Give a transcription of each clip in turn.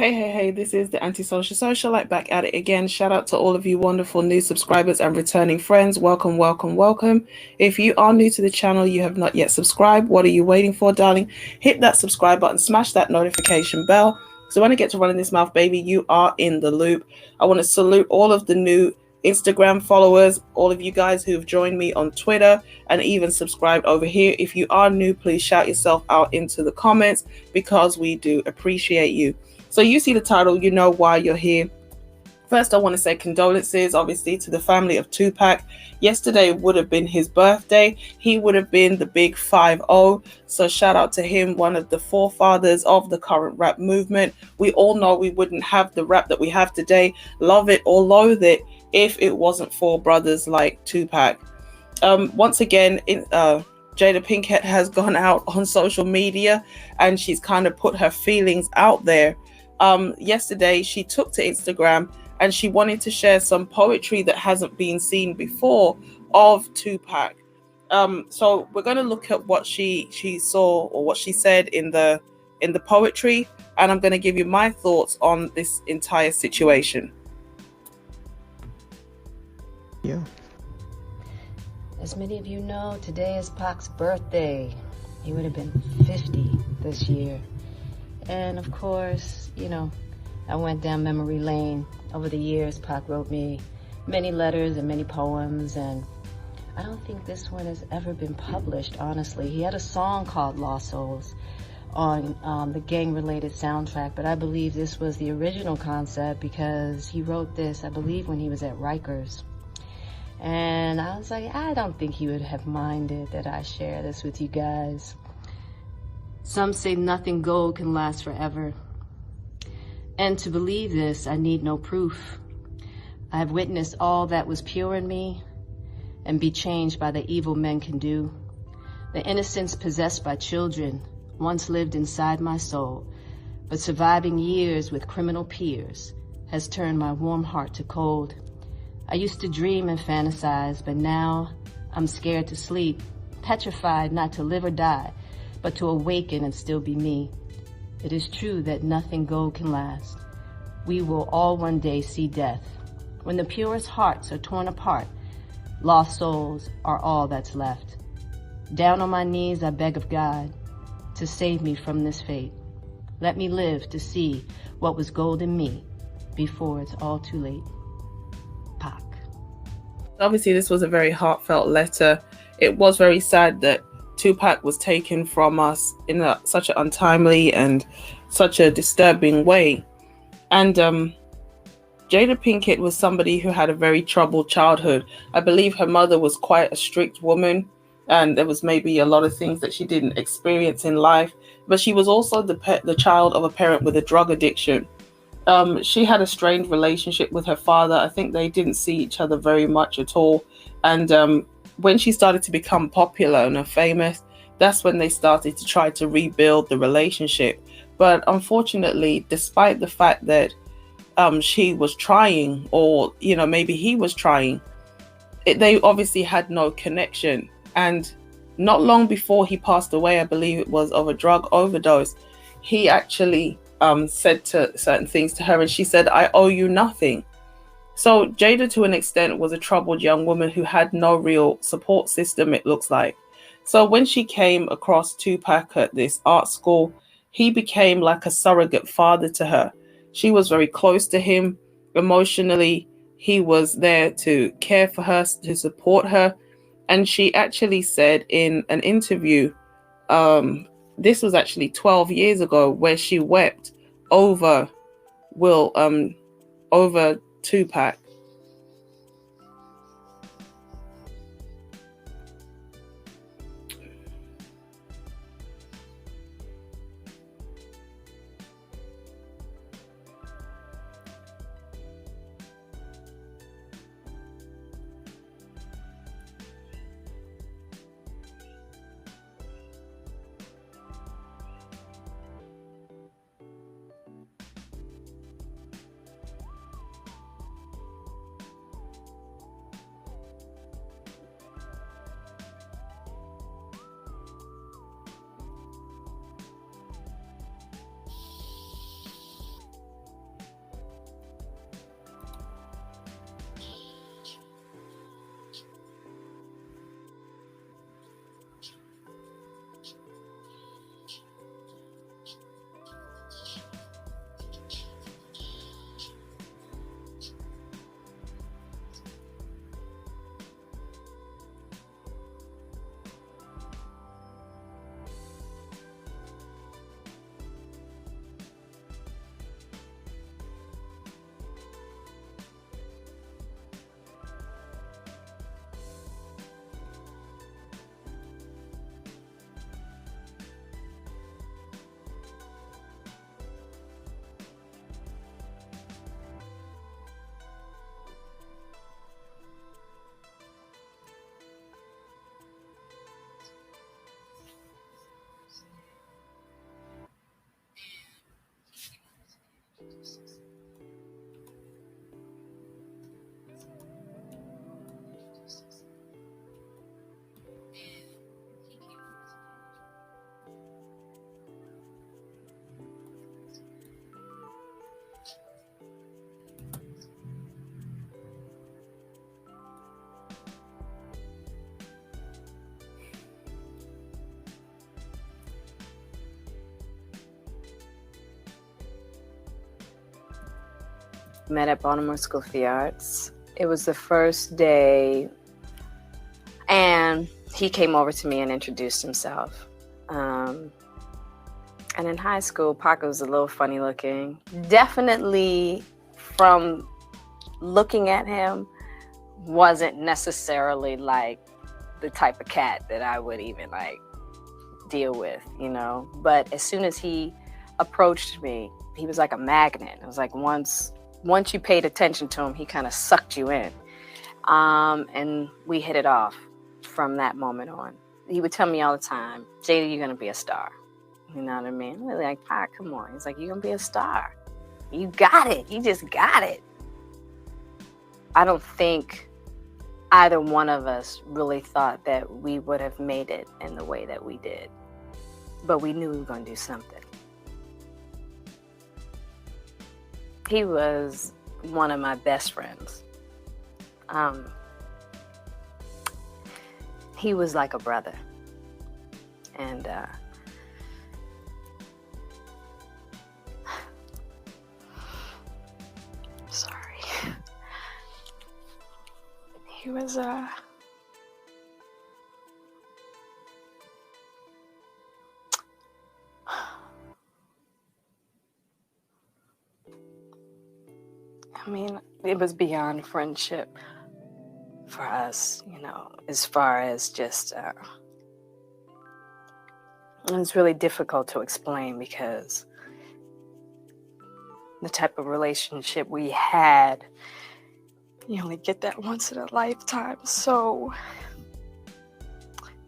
Hey, this is the Antisocial Socialite back at it again. Shout out to all of you wonderful new subscribers and returning friends. Welcome. If you are new to the channel, you have not yet subscribed, what are you waiting for, darling? Hit that subscribe button, smash that notification bell. So when I get to running this mouth, baby, you are in the loop. I want to salute all of the new Instagram followers, all of you guys who've joined me on Twitter and even subscribed over here. If you are new, please shout yourself out into the comments because we do appreciate you. So you see the title, you know why you're here. First, I want to say condolences, obviously, to the family of Tupac. Yesterday would have been his birthday. He would have been the big 5-0. So shout out to him, one of the forefathers of the current rap movement. We all know we wouldn't have the rap that we have today, love it or loathe it, if it wasn't for brothers like Tupac. Once again, Jada Pinkett has gone out on social media and she's kind of put her feelings out there. Yesterday, she took to Instagram and she wanted to share some poetry that hasn't been seen before of Tupac. So we're going to look at what she saw or what she said in the poetry, and I'm going to give you my thoughts on this entire situation. Yeah. As many of you know, today is Pac's birthday. He would have been 50 this year. And of course, you know, I went down memory lane. Over the years, Pac wrote me many letters and many poems, and I don't think this one has ever been published, honestly. He had a song called Lost Souls on the gang-related soundtrack, but I believe this was the original concept because he wrote this, I believe, when he was at Rikers. And I was like, I don't think he would have minded that I share this with you guys. Some say nothing gold can last forever. And to believe this, I need no proof. I have witnessed all that was pure in me and be changed by the evil men can do. The innocence possessed by children once lived inside my soul, but surviving years with criminal peers has turned my warm heart to cold. I used to dream and fantasize, but now I'm scared to sleep, petrified not to live or die, but to awaken and still be me. It is true that nothing gold can last. We will all one day see death. When the purest hearts are torn apart, lost souls are all that's left. Down on my knees, I beg of God to save me from this fate. Let me live to see what was gold in me before it's all too late. Pac. Obviously, this was a very heartfelt letter. It was very sad that Tupac was taken from us in such an untimely and such a disturbing way. And Jada Pinkett was somebody who had a very troubled childhood. I believe her mother was quite a strict woman, and there was maybe a lot of things that she didn't experience in life. But she was also the child of a parent with a drug addiction. She had a strained relationship with her father. I think they didn't see each other very much at all. And when she started to become popular and famous, that's when they started to try to rebuild the relationship. But unfortunately, despite the fact that she was trying, or maybe he was trying, they obviously had no connection. And not long before he passed away, I believe it was of a drug overdose, he actually said to certain things to her, and she said, "I owe you nothing." So Jada, to an extent, was a troubled young woman who had no real support system, it looks like. So when she came across Tupac at this art school, he became like a surrogate father to her. She was very close to him emotionally. He was there to care for her, to support her. And she actually said in an interview, this was actually 12 years ago, where she wept over over Tupac. met at Baltimore School of the Arts. It was the first day, and he came over to me and introduced himself. And in high school, Pac was a little funny looking. Definitely, from looking at him, wasn't necessarily like the type of cat that I would even like deal with, you know. But as soon as he approached me, he was like a magnet. It was like once you paid attention to him, he kind of sucked you in. And we hit it off from that moment on. He would tell me all the time, Jada, you're gonna be a star. You know what I mean? We're like, Pac, come on. He's like, you're gonna be a star. You got it. You just got it. I don't think either one of us really thought that we would have made it in the way that we did. But we knew we were going to do something. He was one of my best friends. He was like a brother. And sorry. He was I mean, it was beyond friendship for us, you know, as far as just, it's really difficult to explain because the type of relationship we had, you only get that once in a lifetime. So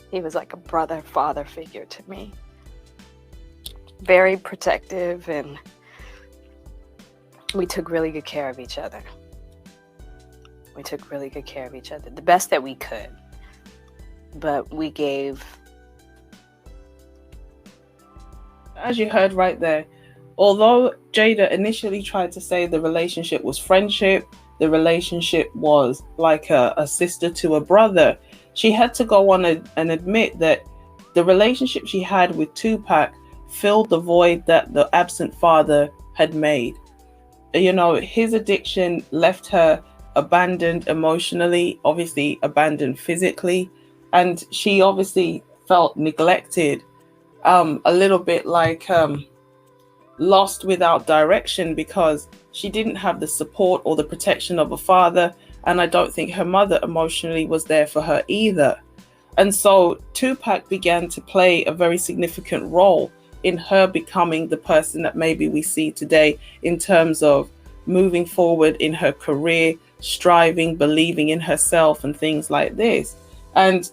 he was like a brother, father figure to me. Very protective, and we took really good care of each other. The best that we could. But we gave. As you heard right there, although Jada initially tried to say the relationship was friendship, the relationship was like a sister to a brother, she had to go on and admit that the relationship she had with Tupac filled the void that the absent father had made. You know, his addiction left her abandoned emotionally, obviously abandoned physically, and she obviously felt neglected, a little bit like lost without direction, because she didn't have the support or the protection of a father, and I don't think her mother emotionally was there for her either. And so Tupac began to play a very significant role in her becoming the person that maybe we see today in terms of moving forward in her career, striving, believing in herself and things like this. And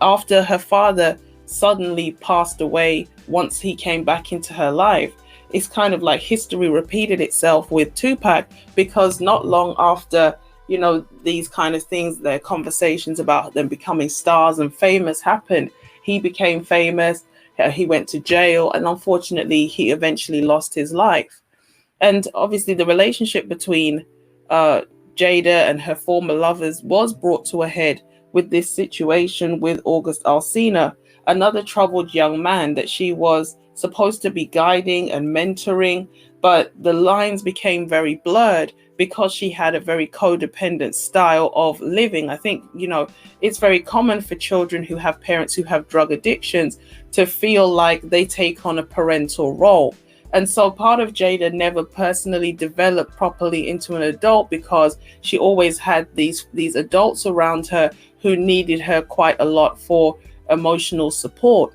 after her father suddenly passed away, once he came back into her life, it's kind of like history repeated itself with Tupac, because not long after, you know, these kind of things, their conversations about them becoming stars and famous happened. He became famous, he went to jail, and unfortunately he eventually lost his life. And obviously the relationship between Jada and her former lovers was brought to a head with this situation with August Alsina, another troubled young man that she was supposed to be guiding and mentoring, but the lines became very blurred because she had a very codependent style of living. I think, you know, it's very common for children who have parents who have drug addictions to feel like they take on a parental role. And so part of Jada never personally developed properly into an adult because she always had these adults around her who needed her quite a lot for emotional support.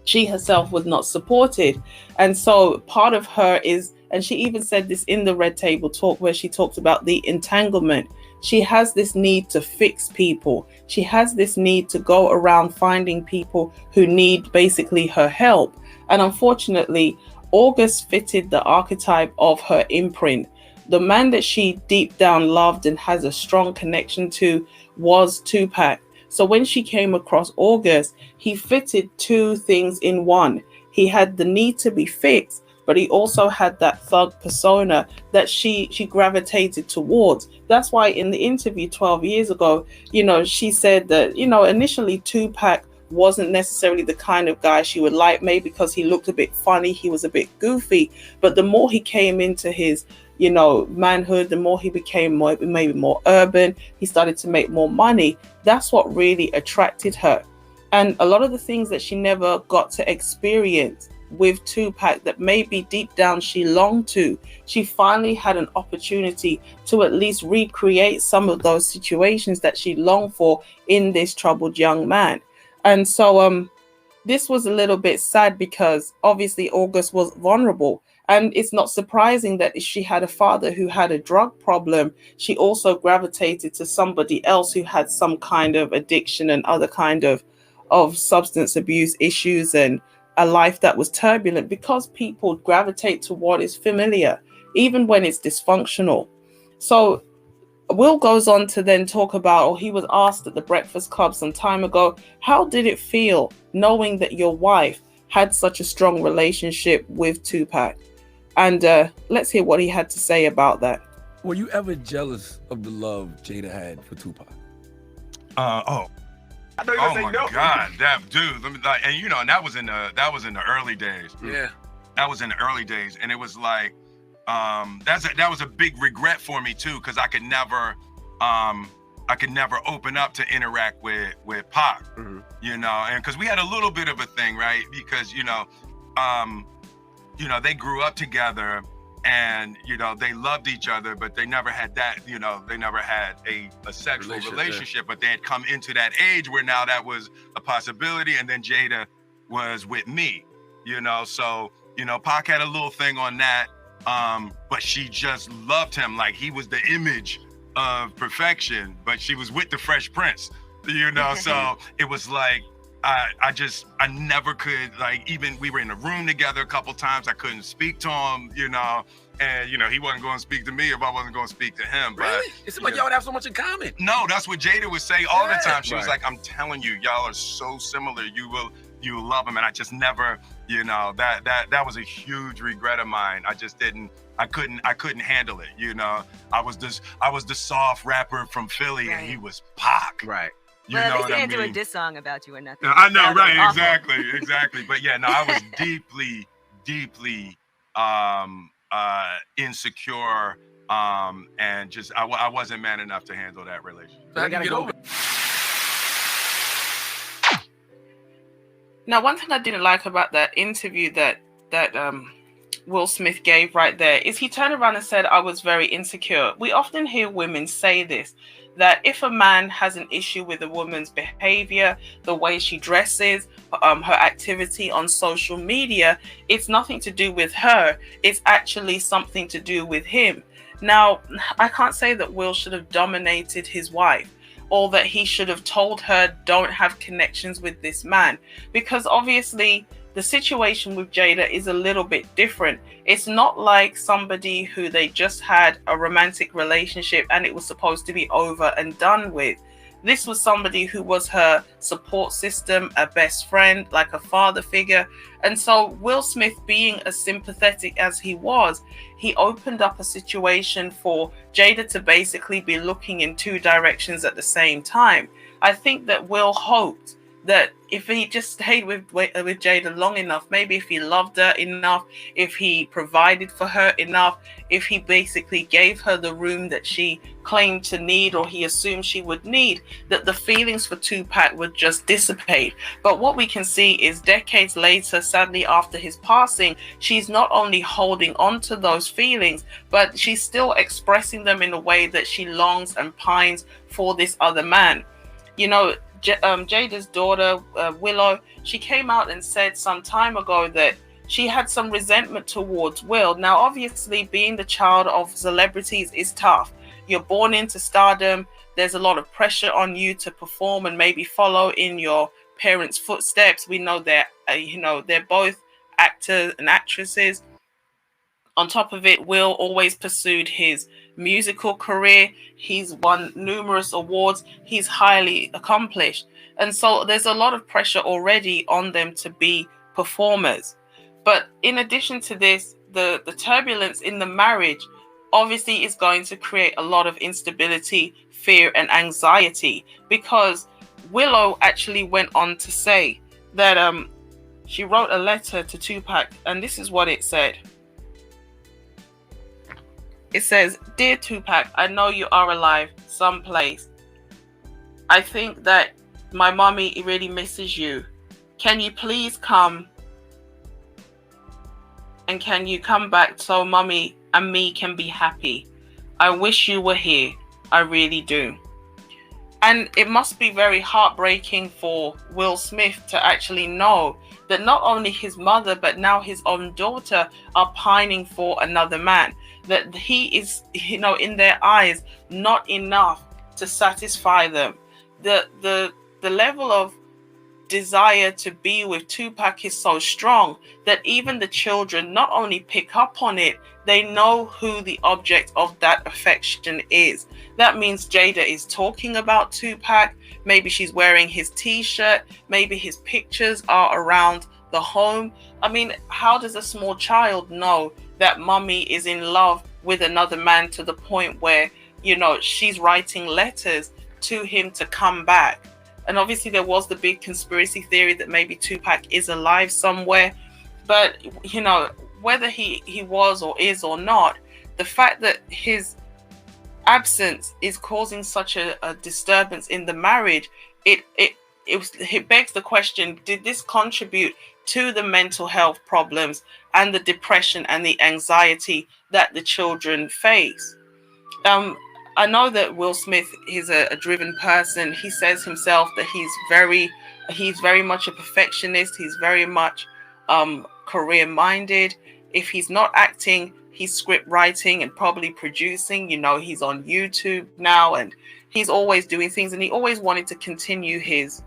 She herself was not supported. And so part of her is, and she even said this in the Red Table Talk where she talked about the entanglement. She has this need to fix people. She has this need to go around finding people who need basically her help. And unfortunately, August fitted the archetype of her imprint. The man that she deep down loved and has a strong connection to was Tupac. So when she came across August, he fitted two things in one. He had the need to be fixed, but he also had that thug persona that she gravitated towards. That's why in the interview 12 years ago, you know, she said that, you know, initially Tupac wasn't necessarily the kind of guy she would like, maybe because he looked a bit funny, he was a bit goofy. But the more he came into his manhood, the more he became maybe more urban, he started to make more money. That's what really attracted her. And a lot of the things that she never got to experience with Tupac that maybe deep down she longed to, she finally had an opportunity to at least recreate some of those situations that she longed for in this troubled young man. And so this was a little bit sad because obviously August was vulnerable. And it's not surprising that if she had a father who had a drug problem, she also gravitated to somebody else who had some kind of addiction and other kind of substance abuse issues and a life that was turbulent, because people gravitate to what is familiar, even when it's dysfunctional. So Will goes on to then talk about, or he was asked at the Breakfast Club some time ago, how did it feel knowing that your wife had such a strong relationship with Tupac? And let's hear what he had to say about that. Were you ever jealous of the love Jada had for Tupac? Oh my God, that dude! And that was in the early days. Yeah, that was in the early days, and it was like, that was a big regret for me too, because I could never open up to interact with Pac, and because we had a little bit of a thing, right? Because they grew up together, and they loved each other, but they never had that, they never had a sexual relationship. But they had come into that age where now that was a possibility, and then Jada was with me, so Pac had a little thing on that. But she just loved him like he was the image of perfection, but she was with the Fresh Prince, so it was like, I never could, like, even we were in a room together a couple times, I couldn't speak to him, and he wasn't going to speak to me if I wasn't going to speak to him. But really? It seemed like y'all would have so much in common. No, that's what Jada would say all the time. She was like, I'm telling you, y'all are so similar. You will love him. And I just never, that was a huge regret of mine. I couldn't handle it. I was the soft rapper from Philly, and he was Pac. Right. Well, at least he didn't do a diss song about you or nothing. I know, right? Exactly. But yeah, no, I was deeply insecure, and just I wasn't man enough to handle that relationship. I gotta get over. Now, one thing I didn't like about that interview that Will Smith gave right there is he turned around and said, I was very insecure. We often hear women say this, that if a man has an issue with a woman's behavior, the way she dresses, her activity on social media, it's nothing to do with her. It's actually something to do with him. Now, I can't say that Will should have dominated his wife, or that he should have told her, don't have connections with this man, because obviously the situation with Jada is a little bit different. It's not like somebody who they just had a romantic relationship and it was supposed to be over and done with. This was somebody who was her support system, a best friend, like a father figure. And so Will Smith, being as sympathetic as he was, he opened up a situation for Jada to basically be looking in two directions at the same time. I think that Will hoped that if he just stayed with Jada long enough, maybe if he loved her enough, if he provided for her enough, if he basically gave her the room that she claimed to need, or he assumed she would need, that the feelings for Tupac would just dissipate. But what we can see is decades later, sadly after his passing, she's not only holding on to those feelings, but she's still expressing them in a way that she longs and pines for this other man. Jada's daughter, Willow, she came out and said some time ago that she had some resentment towards Will. Now, obviously, being the child of celebrities is tough. You're born into stardom. There's a lot of pressure on you to perform and maybe follow in your parents' footsteps. We know they're both actors and actresses. On top of it, Will always pursued his musical career. He's won numerous awards. He's highly accomplished. And so there's a lot of pressure already on them to be performers. But in addition to this, the turbulence in the marriage obviously is going to create a lot of instability, fear, and anxiety, because Willow actually went on to say that she wrote a letter to Tupac, and this is what it said. It says, "Dear Tupac, I know you are alive someplace. I think that my mommy really misses you. Can you please come, and can you come back so mommy and me can be happy? I wish you were here. I really do." And it must be very heartbreaking for Will Smith to actually know that not only his mother, but now his own daughter are pining for another man. That he is, in their eyes, not enough to satisfy them. The level of desire to be with Tupac is so strong that even the children not only pick up on it, they know who the object of that affection is. That means Jada is talking about Tupac. Maybe she's wearing his t-shirt. Maybe his pictures are around the home. I mean, how does a small child know that mommy is in love with another man to the point where, she's writing letters to him to come back? And obviously there was the big conspiracy theory that maybe Tupac is alive somewhere. But, whether he was or is or not, the fact that his absence is causing such a disturbance in the marriage, it begs the question, did this contribute to the mental health problems and the depression and the anxiety that the children face? I know that Will Smith is a driven person. He says himself that he's very much a perfectionist. He's very much career minded. If he's not acting, he's script writing and probably producing. He's on YouTube now and he's always doing things, and he always wanted to continue his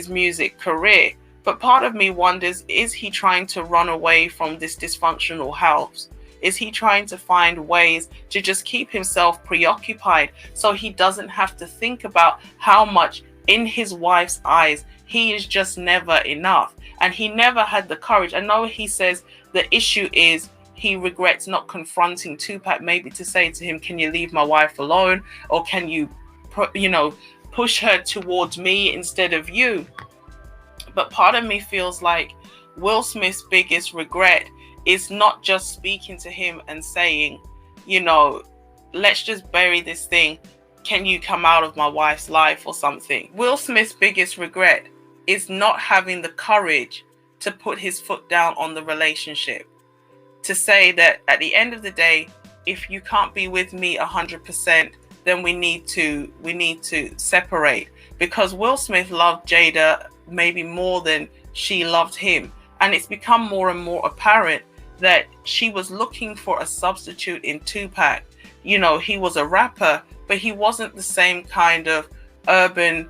music career. But part of me wonders, is he trying to run away from this dysfunctional house? Is he trying to find ways to just keep himself preoccupied so he doesn't have to think about how much in his wife's eyes he is just never enough? And he never had the courage. I know he says the issue is he regrets not confronting Tupac, maybe to say to him, can you leave my wife alone? Or can you, push her towards me instead of you? But part of me feels like Will Smith's biggest regret is not just speaking to him and saying, let's just bury this thing. Can you come out of my wife's life or something? Will Smith's biggest regret is not having the courage to put his foot down on the relationship. To say that at the end of the day, if you can't be with me 100%, then we need to separate. Because Will Smith loved Jada maybe more than she loved him. And it's become more and more apparent that she was looking for a substitute in Tupac. He was a rapper, but he wasn't the same kind of urban,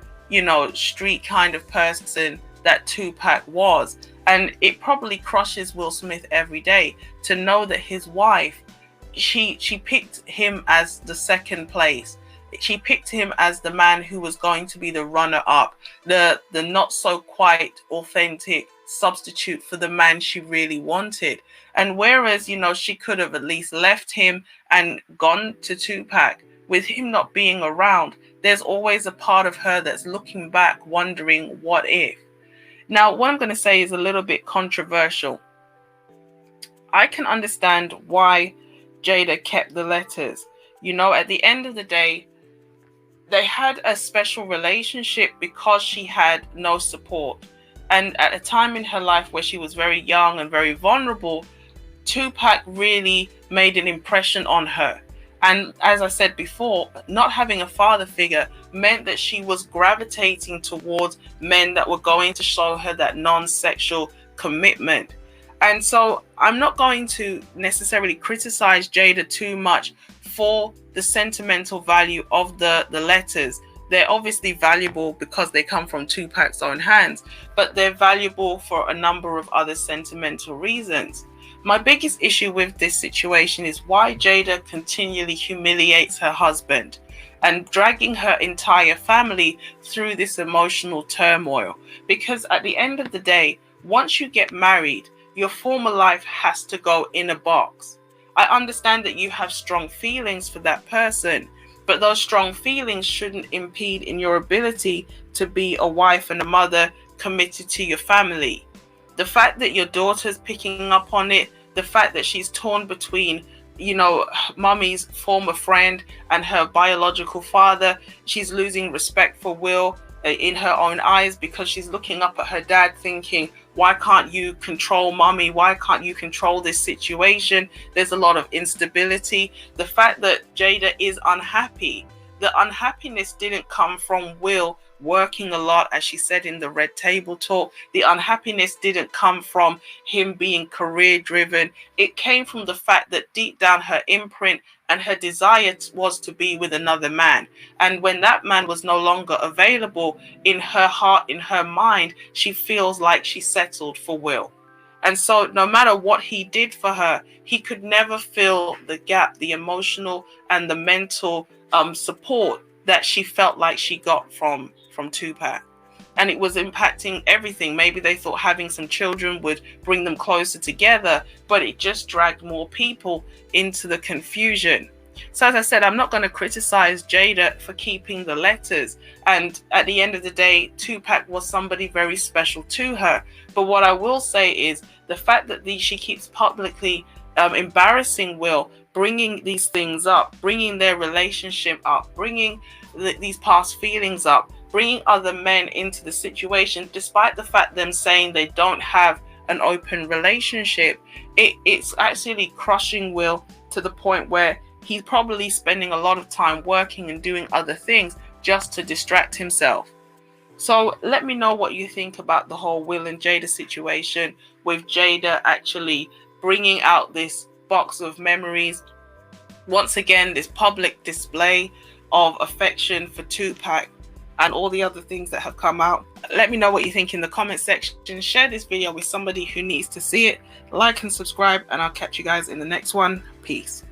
street kind of person that Tupac was. And it probably crushes Will Smith every day to know that his wife, she picked him as the second place. She picked him as the man who was going to be the runner-up, the not so quite authentic substitute for the man she really wanted. And whereas, she could have at least left him and gone to Tupac, with him not being around, there's always a part of her that's looking back, wondering what if. Now, what I'm going to say is a little bit controversial. I can understand why Jada kept the letters. At the end of the day, they had a special relationship because she had no support. And at a time in her life where she was very young and very vulnerable, Tupac really made an impression on her. And as I said before, not having a father figure meant that she was gravitating towards men that were going to show her that non-sexual commitment. And so I'm not going to necessarily criticize Jada too much for the sentimental value of the letters. They're obviously valuable because they come from Tupac's own hands, but they're valuable for a number of other sentimental reasons. My biggest issue with this situation is why Jada continually humiliates her husband and dragging her entire family through this emotional turmoil. Because at the end of the day, once you get married, your former life has to go in a box. I understand that you have strong feelings for that person, but those strong feelings shouldn't impede in your ability to be a wife and a mother committed to your family. The fact that your daughter's picking up on it, the fact that she's torn between, you know, Mummy's former friend and her biological father. She's losing respect for Will in her own eyes, because she's looking up at her dad thinking, why can't you control Mummy? Why can't you control this situation? There's a lot of instability. The fact that Jada is unhappy, the unhappiness didn't come from Will working a lot, as she said in the Red Table Talk. The unhappiness didn't come from him being career driven. It came from the fact that deep down her imprint and her desire was to be with another man. And when that man was no longer available, in her heart, in her mind, she feels like she settled for Will. And so no matter what he did for her, he could never fill the gap, the emotional and the mental support that she felt like she got from Tupac. And it was impacting everything. Maybe they thought having some children would bring them closer together, but it just dragged more people into the confusion. So as I said, I'm not going to criticize Jada for keeping the letters. And at the end of the day, Tupac was somebody very special to her. But what I will say is the fact that she keeps publicly embarrassing Will, bringing these things up, bringing their relationship up, bringing these past feelings up, bringing other men into the situation, despite the fact them saying they don't have an open relationship, it's actually crushing Will to the point where he's probably spending a lot of time working and doing other things just to distract himself. So let me know what you think about the whole Will and Jada situation, with Jada actually bringing out this box of memories. Once again, this public display of affection for Tupac and all the other things that have come out. Let me know what you think in the comment section. Share this video with somebody who needs to see it. Like and subscribe, and I'll catch you guys in the next one. Peace.